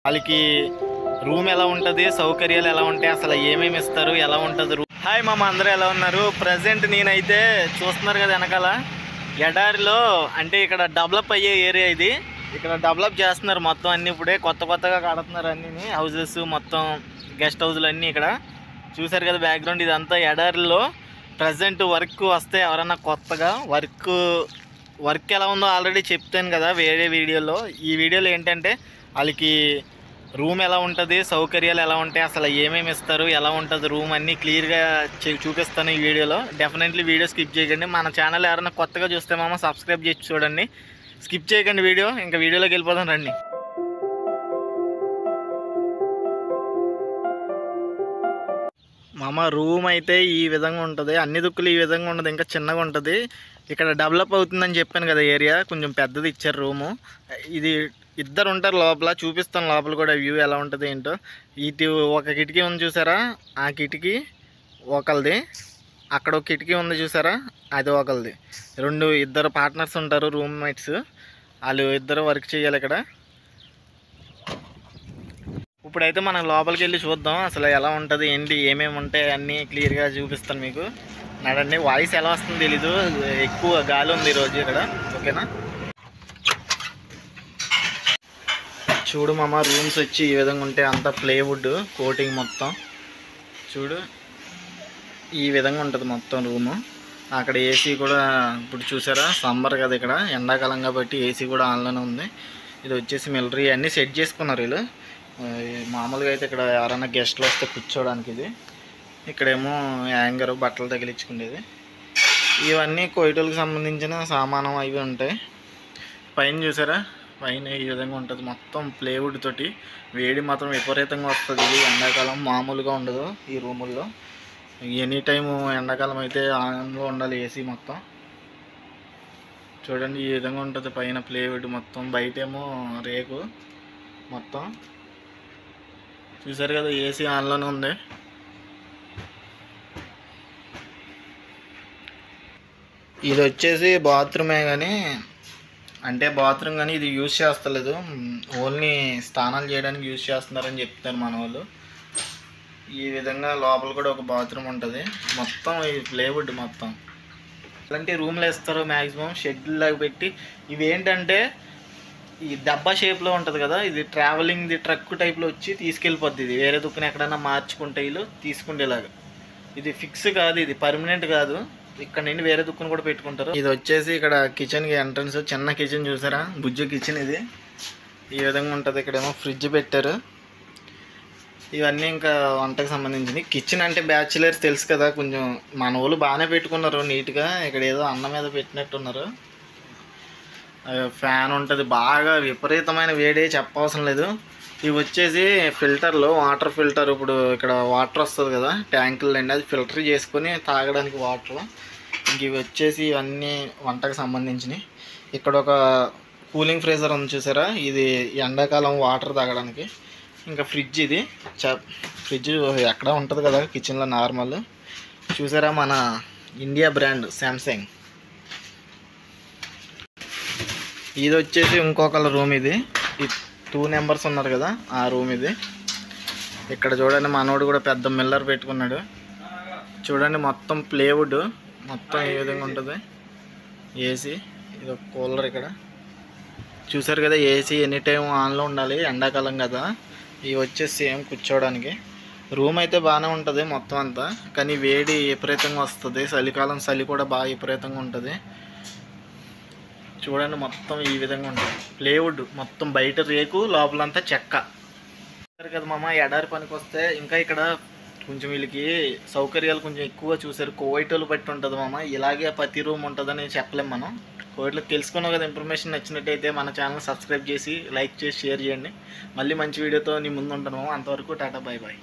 వాళ్ళకి రూమ్ ఎలా ఉంటుంది, సౌకర్యాలు ఎలా ఉంటాయి, అసలు ఏమేమి ఇస్తారు, ఎలా ఉంటుంది రూమ్. హాయ్ మామ, అందరూ ఎలా ఉన్నారు? ప్రజెంట్ నేనైతే చూస్తున్నారు కదా వెనకాల ఎడారిలో, అంటే ఇక్కడ డెవలప్ అయ్యే ఏరియా ఇది. ఇక్కడ డెవలప్ చేస్తున్నారు మొత్తం అన్నీ, ఇప్పుడే కొత్తగా కడుతున్నారు అన్నీ హౌజెస్, మొత్తం గెస్ట్ హౌజులు అన్నీ. ఇక్కడ చూసారు కదా బ్యాక్గ్రౌండ్, ఇదంతా ఎడారిలో ప్రజెంట్ వర్క్ వస్తే ఎవరన్నా కొత్తగా వర్క్ ఎలా ఉందో ఆల్రెడీ చెప్తాను కదా వేరే వీడియోలో. ఈ వీడియోలో ఏంటంటే వాళ్ళకి రూమ్ ఎలా ఉంటుంది, సౌకర్యాలు ఎలా ఉంటాయి, అసలు ఏమేమి ఇస్తారు, ఎలా ఉంటుంది రూమ్ అన్నీ క్లియర్గా చూపిస్తాను ఈ వీడియోలో. డెఫినెట్లీ వీడియో స్కిప్ చేయకండి. మన ఛానల్ ఎవరైనా కొత్తగా చూస్తే మామ సబ్స్క్రైబ్ చేసి చూడండి, స్కిప్ చేయకండి వీడియో. ఇంకా వీడియోలోకి వెళ్ళిపోదాం రండి. మామ రూమ్ అయితే ఈ విధంగా ఉంటుంది, అన్ని దుక్కులు ఈ విధంగా ఉండదు, ఇంకా చిన్నగా ఉంటుంది. ఇక్కడ డెవలప్ అవుతుందని చెప్పాను కదా ఏరియా, కొంచెం పెద్దది ఇచ్చారు రూము. ఇది ఇద్దరు ఉంటారు లోపల, చూపిస్తాను లోపల కూడా వ్యూ ఎలా ఉంటుంది ఏంటో. ఇటు ఒక కిటికీ ఉంది చూసారా, ఆ కిటికీ ఒకరిది, అక్కడ ఒక కిటికీ ఉంది చూసారా, అది ఒకరిది. ఇద్దరు పార్ట్నర్స్ ఉంటారు, రూమ్మేట్స్. వాళ్ళు ఇద్దరు వర్క్ చేయాలి ఇక్కడ. ఇప్పుడైతే మనం లోపలికి వెళ్ళి చూద్దాం అసలు ఎలా ఉంటుంది ఏంటి, ఏమేమి ఉంటాయి అన్నీ క్లియర్గా చూపిస్తాను మీకు. నడండి. వాయిస్ ఎలా వస్తుంది తెలీదు, ఎక్కువ గాలి ఉంది ఈరోజు ఇక్కడ. ఓకేనా, చూడు మామ రూమ్స్ వచ్చి ఈ విధంగా ఉంటాయి. అంతా ప్లేవుడ్ కోటింగ్ మొత్తం చూడు, ఈ విధంగా ఉంటుంది మొత్తం రూము. అక్కడ ఏసీ కూడా ఇప్పుడు చూసారా, సమ్మర్ కదా ఇక్కడ ఎండాకాలం కాబట్టి ఏసీ కూడా ఆన్లోనే ఉంది. ఇది వచ్చేసి మిలిటరీ అన్నీ సెట్ చేసుకున్నారు వీళ్ళు. మామూలుగా అయితే ఇక్కడ ఎవరైనా గెస్ట్లు వస్తే కూర్చోవడానికి ఇది. ఇక్కడేమో యాంగర్, బట్టలు తగిలించుకునేది. ఇవన్నీ కోయిటోళ్ళకి సంబంధించిన సామానం అవి ఉంటాయి. పైన చూసారా, పైన ఈ విధంగా ఉంటుంది మొత్తం ప్లేవుడ్ తోటి. వేడి మాత్రం విపరీతంగా వస్తుంది. ఇది ఎండాకాలం మామూలుగా ఉండదు ఈ రూముల్లో. ఎనీ టైము ఎండాకాలం అయితే ఆన్లో ఉండాలి ఏసీ మొత్తం. చూడండి ఈ విధంగా ఉంటుంది పైన ప్లేవుడ్ మొత్తం, బయటేమో రేకు మొత్తం. చూసారు కదా ఏసీ ఆన్లోనే ఉంది. ఇది వచ్చేసి బాత్రూమే కానీ, అంటే బాత్రూమ్ కానీ ఇది యూజ్ చేస్తలేదు, ఓన్లీ స్నానాలు చేయడానికి యూజ్ చేస్తున్నారని చెప్తారు మన వాళ్ళు. ఈ విధంగా లోపల కూడా ఒక బాత్రూమ్ ఉంటుంది. మొత్తం ఈ ప్లేవుడ్ మొత్తం అలాంటి రూమ్లో వేస్తారు మ్యాక్సిమం షెడ్యూల్ లాగా పెట్టి. ఇవి ఏంటంటే ఈ దబ్బా షేప్లో ఉంటుంది కదా, ఇది ట్రావెలింగ్ది ట్రక్ టైప్లో వచ్చి తీసుకెళ్ళిపోద్ది. ఇది వేరే దుక్కుని ఎక్కడైనా మార్చుకుంటే వీళ్ళు తీసుకుండేలాగా. ఇది ఫిక్స్ కాదు, ఇది పర్మనెంట్ కాదు. ఇక్కడ నుండి వేరే దుక్కుని కూడా పెట్టుకుంటారు. ఇది వచ్చేసి ఇక్కడ కిచెన్కి ఎంట్రన్స్, చిన్న కిచెన్ చూసారా, బుజ్జు కిచెన్ ఇది. ఈ విధంగా ఉంటుంది. ఇక్కడేమో ఫ్రిడ్జ్ పెట్టారు. ఇవన్నీ ఇంకా వంటకు సంబంధించింది. కిచెన్ అంటే బ్యాచులర్స్ తెలుసు కదా, కొంచెం మన వాళ్ళు బాగానే పెట్టుకున్నారు నీట్గా. ఇక్కడ ఏదో అన్నం మీద పెట్టినట్టున్నారు. ఫ్యాన్ ఉంటుంది, బాగా విపరీతమైన వేడి, చెప్పవసరం లేదు. ఇవి వచ్చేసి ఫిల్టర్లు, వాటర్ ఫిల్టర్. ఇప్పుడు ఇక్కడ వాటర్ వస్తుంది కదా ట్యాంకులు అండి, అది ఫిల్టర్ చేసుకొని తాగడానికి వాటర్. ఇంక ఇవి వచ్చేసి ఇవన్నీ వంటకు సంబంధించినవి. ఇక్కడ ఒక కూలింగ్ ఫ్రీజర్ ఉంది చూసారా, ఇది ఎండాకాలం వాటర్ తాగడానికి. ఇంకా ఫ్రిడ్జ్, ఇది ఫ్రిడ్జ్ ఎక్కడ ఉంటుంది కదా కిచెన్లో నార్మల్. చూసారా మన ఇండియా బ్రాండ్ శాంసంగ్. ఇది వచ్చేసి ఇంకొకళ్ళ రూమ్. ఇది 2 మెంబర్స్ ఉన్నారు కదా ఆ రూమ్ ఇది. ఇక్కడ చూడండి మనోడు కూడా పెద్ద మిల్లర్ పెట్టుకున్నాడు. చూడండి మొత్తం ప్లేవుడ్ మొత్తం ఏ విధంగా ఉంటుంది. ఏసీ, ఇది ఒక కూలర్ ఇక్కడ చూసారు కదా. ఏసీ ఎనీ టైం ఆన్లో ఉండాలి, ఎండాకాలం కదా. ఇవి వచ్చేసి సేమ్ కూర్చోవడానికి. రూమ్ అయితే బాగానే ఉంటుంది మొత్తం అంతా, కానీ వేడి విపరీతంగా వస్తుంది. చలికాలం చలి కూడా బాగా విపరీతంగా ఉంటుంది. చూడండి మొత్తం ఈ విధంగా ఉంటుంది. ప్లేవుడ్ మొత్తం, బయట రేకు, లోపలంతా చెక్క. చూసారు కదా మామ, ఎడారి పనికి వస్తే ఇంకా ఇక్కడ కొంచెం వీళ్ళకి సౌకర్యాలు కొంచెం ఎక్కువ. చూసారు కోయిటోలు బట్టి ఉంటుంది మామ, ఇలాగే ప్రతి రూమ్ ఉంటుందని చెప్పలేము మనం. కోయిట్లోకి తెలుసుకున్నాం కదా. ఇన్ఫర్మేషన్ నచ్చినట్టయితే మన ఛానల్ సబ్స్క్రైబ్ చేసి, లైక్ చేసి, షేర్ చేయండి. మళ్ళీ మంచి వీడియోతో నీ ముందు ఉంటాను. అంతవరకు టాటా, బాయ్ బాయ్.